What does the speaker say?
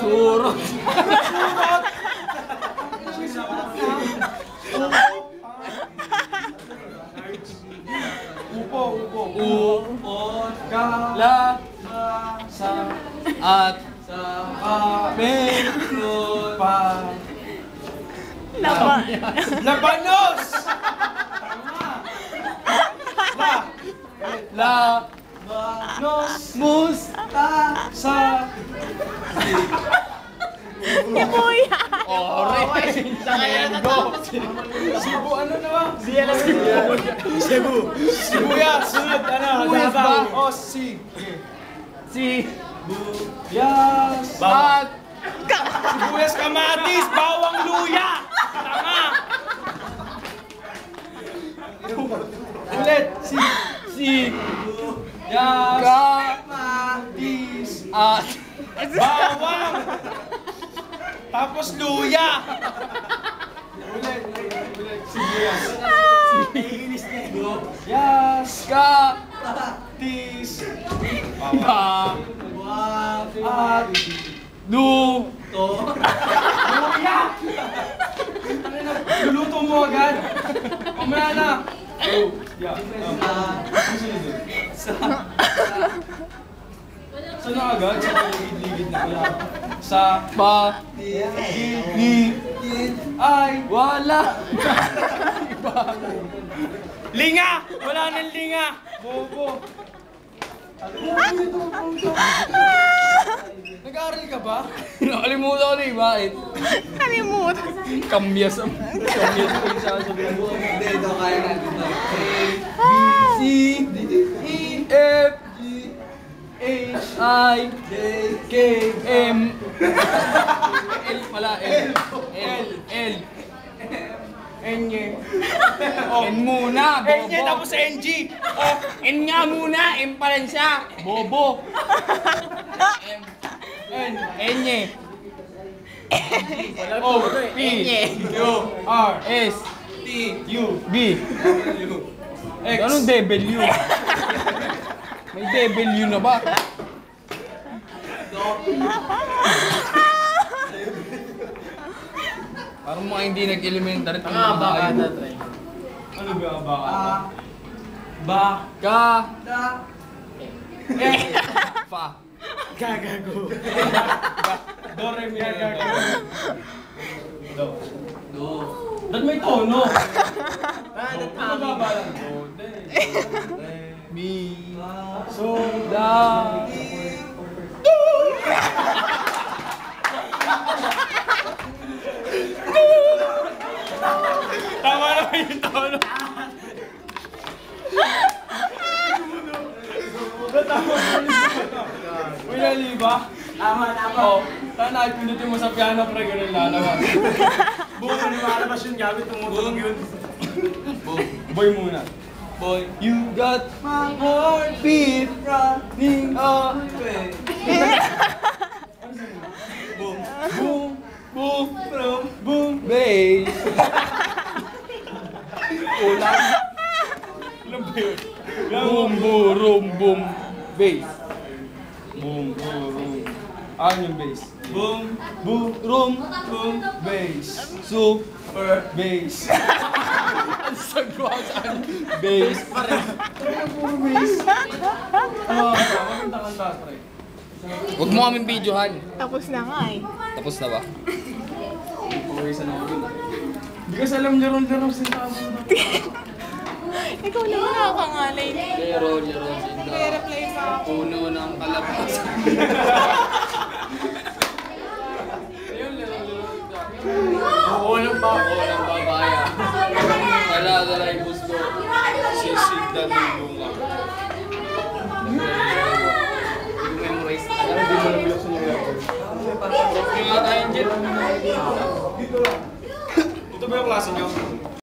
Surot. La sa at Labanos! Labanos! Sa Kuya! Ore! Cebu, ano naman? Cebu! Sibuyas! Sunod, ano? Sibuyas ba? O, Sibuyas! At sibuyas, kamatis, bawang luya! Tama! Ulit! Sibuyas! Kamatis! At bawang! Tapos luya! Ulit. Sibuyas. Sibuyas. Kamatis. Bawang. At luya! Luluto mo agad. Mamaya na. Saan na agad? Sa ligid na kaya. Sa paligid ay wala. Linga! Wala nang linga! Bobo! Nag-aaral ka ba? Nakalimutan ko na eh, bakit? Kalimutan. Kamyas ko yung sasabihin mo. Hindi, ito kaya natin na. A, B, C, E, F, H, I, K, M, L pala, L, N, N muna, bobo. N tapos NG. N nga muna, M pa rin siya. Bobo. N, O, P, Q, R, S, T, U, B. X. Anong W? May W na ba? Parang mga hindi nag-elementary. Ang abakata, Trey. Ano ba ang abakata? Baka. Fa. Gagago. Do, re, mi, gagago. Do. Ba't may tono? Ano ba lang? Do, re, mi, so, da. Tama naman yung tono. Uy, nali ba? Tama. Oo. Sana pinutin mo sa piano, pre, ganun lalabas. Boom, lumalabas yung gamit, tumutulog yun. Boy muna. Boy, you got my heartbeat running away. Boom, boom, boom, boom, boom, bass. Ulan. Alam ba yun? Boom, boom, boom, bass. Boom, boom. Ano yung bass? Boom, boom, boom, bass. Super bass. Ang sagwa saan? Bass. Pare, puro bass. Maganda kanta, pre. Huwag mo kaming videohan. Tapos na nga eh. Tapos na ba? Pawisan ako dun. Hindi kasi alam laro-laro sinabi. Ikaw naman nakakangalay. Laro, sinda. May reply pa ako. Puno ng kalabasan. Ayun, laro-laro sinda. Oo ng babaya. Dala-dala yung gusto. Sisi. Dahil yung memorize na. Hindi mo lang biloksan yung aircon. Yung nga tayo, Jet. Ito ba yung klase nyo?